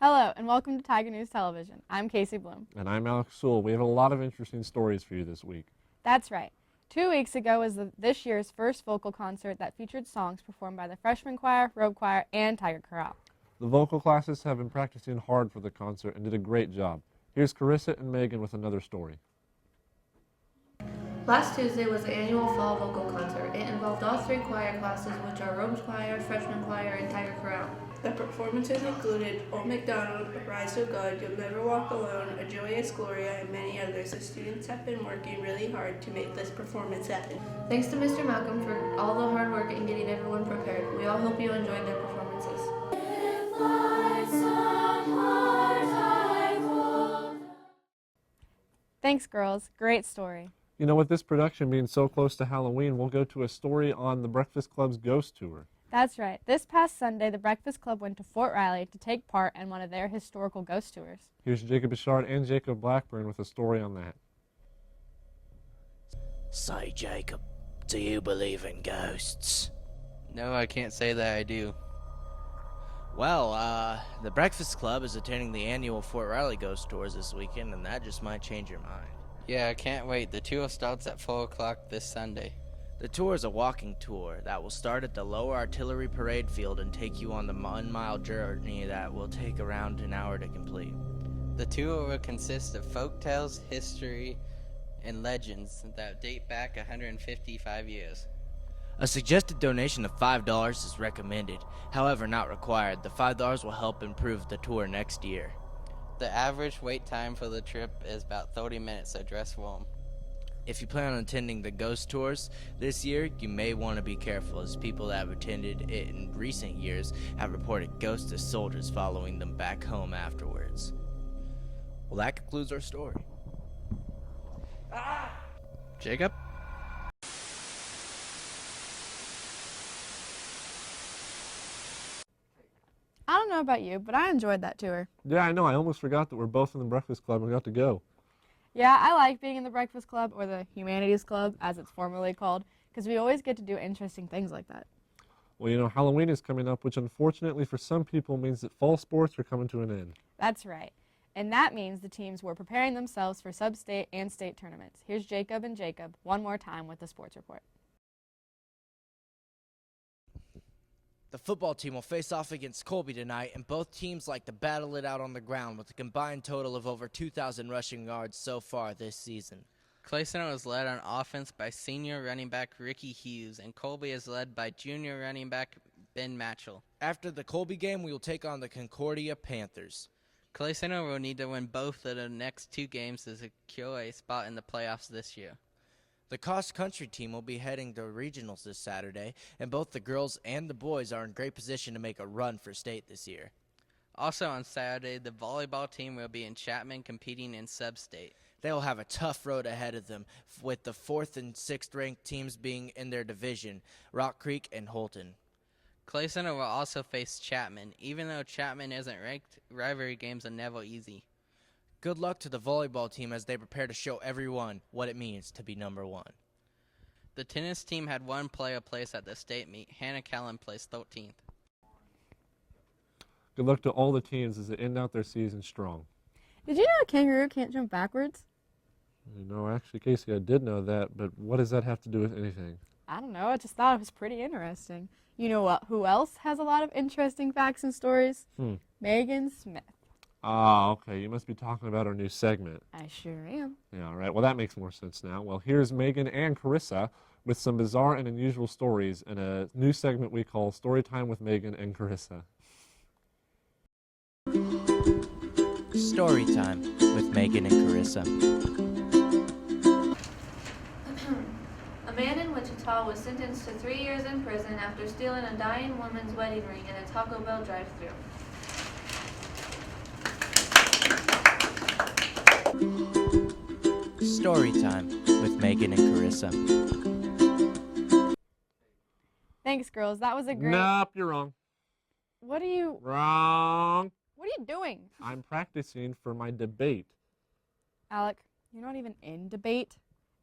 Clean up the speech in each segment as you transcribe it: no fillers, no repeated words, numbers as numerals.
Hello, and welcome to Tiger News Television. I'm Casey Bloom. And I'm Alex Sewell. We have a lot of interesting stories for you this week. That's right. 2 weeks ago was this year's first vocal concert that featured songs performed by the freshman choir, robe choir, and Tiger Chorale. The vocal classes have been practicing hard for the concert and did a great job. Here's Carissa and Megan with another story. Last Tuesday was the annual fall vocal concert. It involved all three choir classes, which are Robes Choir, Freshman Choir, and Tiger Chorale. The performances included Old MacDonald, Rise to God, You'll Never Walk Alone, A Joyous Gloria, and many others. The students have been working really hard to make this performance happen. Thanks to Mr. Malcolm for all the hard work in getting everyone prepared. We all hope you enjoyed their performances. Thanks, girls. Great story. You know, with this production being so close to Halloween, we'll go to a story on the Breakfast Club's ghost tour. That's right. This past Sunday, the Breakfast Club went to Fort Riley to take part in one of their historical ghost tours. Here's Jacob Bichard and Jacob Blackburn with a story on that. Say, Jacob, do you believe in ghosts? No, I can't say that I do. Well, the Breakfast Club is attending the annual Fort Riley Ghost Tours this weekend, and that just might change your mind. Yeah, I can't wait. The tour starts at 4 o'clock this Sunday. The tour is a walking tour that will start at the Lower Artillery Parade Field and take you on the 1-mile journey that will take around an hour to complete. The tour will consist of folk tales, history, and legends that date back 155 years. A suggested donation of $5 is recommended, however not required. The $5 will help improve the tour next year. The average wait time for the trip is about 30 minutes, so dress warm. If you plan on attending the ghost tours this year, you may want to be careful, as people that have attended it in recent years have reported ghosts of soldiers following them back home afterwards. Well, that concludes our story. Jacob? I don't know about you, but I enjoyed that tour. Yeah, I know. I almost forgot that we're both in the Breakfast Club and got to go. Yeah, I like being in the Breakfast Club, or the Humanities Club, as it's formerly called, because we always get to do interesting things like that. Well, you know, Halloween is coming up, which unfortunately for some people means that fall sports are coming to an end. That's right. And that means the teams were preparing themselves for sub-state and state tournaments. Here's Jacob and Jacob one more time with the sports report. The football team will face off against Colby tonight, and both teams like to battle it out on the ground with a combined total of over 2,000 rushing yards so far this season. Clay Center was led on offense by senior running back Ricky Hughes, and Colby is led by junior running back Ben Matchell. After the Colby game, we will take on the Concordia Panthers. Clay Center will need to win both of the next 2 games to secure a spot in the playoffs this year. The cross-country team will be heading to regionals this Saturday, and both the girls and the boys are in great position to make a run for state this year. Also on Saturday, the volleyball team will be in Chapman competing in sub-state. They will have a tough road ahead of them, with the 4th and 6th ranked teams being in their division, Rock Creek and Holton. Clay Center will also face Chapman. Even though Chapman isn't ranked, rivalry games are never easy. Good luck to the volleyball team as they prepare to show everyone what it means to be number 1. The tennis team had 1 player place at the state meet. Hannah Callan placed 13th. Good luck to all the teams as they end out their season strong. Did you know a kangaroo can't jump backwards? You know, actually, Casey, I did know that, but what does that have to do with anything? I don't know. I just thought it was pretty interesting. You know what? Who else has a lot of interesting facts and stories? Megan Smith. Ah, okay. You must be talking about our new segment. I sure am. Yeah, all right. Well, that makes more sense now. Well, here's Megan and Carissa with some bizarre and unusual stories in a new segment we call Story Time with Megan and Carissa. Story time with Megan and Carissa. A man in Wichita was sentenced to 3 years in prison after stealing a dying woman's wedding ring in a Taco Bell drive-thru. Story time with Megan and Carissa. Thanks, girls. That was a great... Nope, you're wrong. What are you... Wrong. What are you doing? I'm practicing for my debate. Alec, you're not even in debate.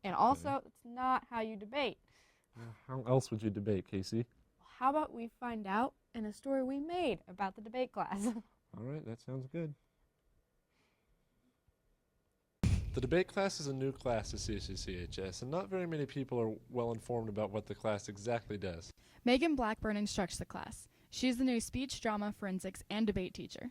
And also, it's not how you debate. How else would you debate, Casey? How about we find out in a story we made about the debate class? All right, that sounds good. The debate class is a new class at CCCHS, and not very many people are well informed about what the class exactly does. Megan Blackburn instructs the class. She's the new speech, drama, forensics, and debate teacher.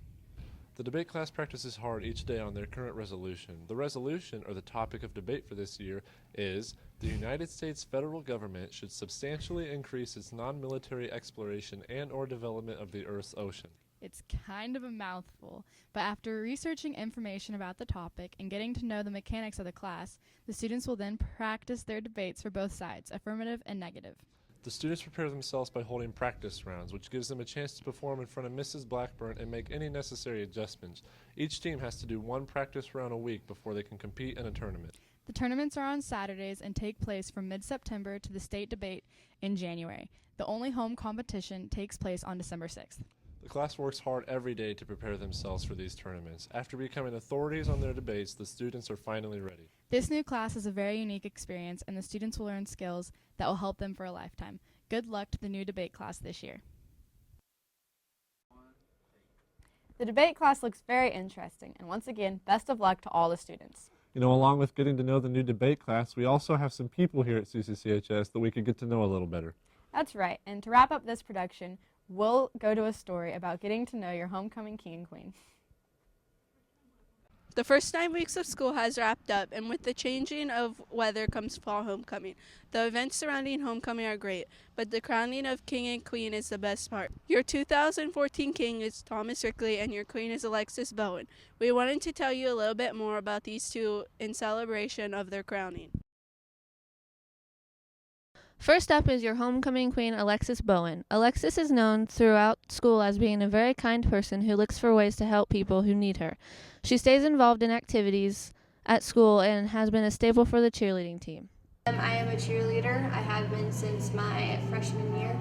The debate class practices hard each day on their current resolution. The resolution, or the topic of debate for this year, is the United States federal government should substantially increase its non-military exploration and or development of the Earth's ocean. It's kind of a mouthful, but after researching information about the topic and getting to know the mechanics of the class, the students will then practice their debates for both sides, affirmative and negative. The students prepare themselves by holding practice rounds, which gives them a chance to perform in front of Mrs. Blackburn and make any necessary adjustments. Each team has to do one practice round a week before they can compete in a tournament. The tournaments are on Saturdays and take place from mid-September to the state debate in January. The only home competition takes place on December 6th. The class works hard every day to prepare themselves for these tournaments. After becoming authorities on their debates, the students are finally ready. This new class is a very unique experience, and the students will learn skills that will help them for a lifetime. Good luck to the new debate class this year. The debate class looks very interesting, and once again, best of luck to all the students. You know, along with getting to know the new debate class, we also have some people here at CCCHS that we could get to know a little better. That's right, and to wrap up this production, we'll go to a story about getting to know your homecoming king and queen. The first 9 weeks of school has wrapped up, and with the changing of weather comes fall homecoming. The events surrounding homecoming are great, but the crowning of king and queen is the best part. Your 2014 king is Thomas Rickley, and your queen is Alexis Bowen. We wanted to tell you a little bit more about these two in celebration of their crowning. First up is your homecoming queen, Alexis Bowen. Alexis is known throughout school as being a very kind person who looks for ways to help people who need her. She stays involved in activities at school and has been a staple for the cheerleading team. I am a cheerleader. I have been since my freshman year.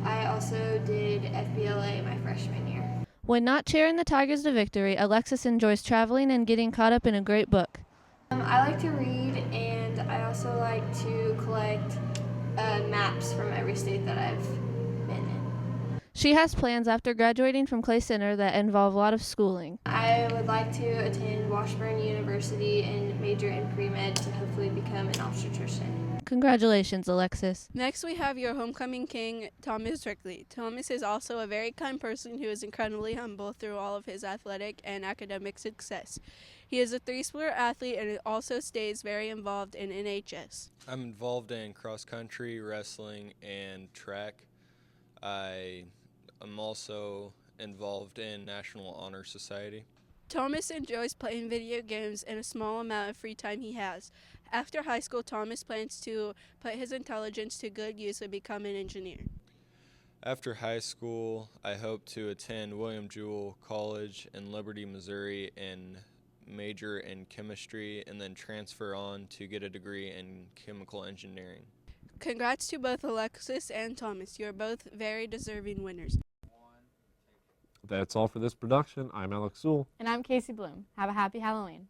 I also did FBLA my freshman year. When not cheering the Tigers to victory, Alexis enjoys traveling and getting caught up in a great book. I like to read, and I also like to collect maps from every state that I've been in. She has plans after graduating from Clay Center that involve a lot of schooling. I would like to attend Washburn University and major in pre-med to hopefully become an obstetrician. Congratulations, Alexis. Next, we have your homecoming king, Thomas Rickley. Thomas is also a very kind person who is incredibly humble through all of his athletic and academic success. He is a three-sport athlete and also stays very involved in NHS. I'm involved in cross-country, wrestling, and track. I am also involved in National Honor Society. Thomas enjoys playing video games in a small amount of free time he has. After high school, Thomas plans to put his intelligence to good use and become an engineer. After high school, I hope to attend William Jewell College in Liberty, Missouri, and major in chemistry, and then transfer on to get a degree in chemical engineering. Congrats to both Alexis and Thomas. You are both very deserving winners. That's all for this production. I'm Alex Sewell. And I'm Casey Bloom. Have a happy Halloween.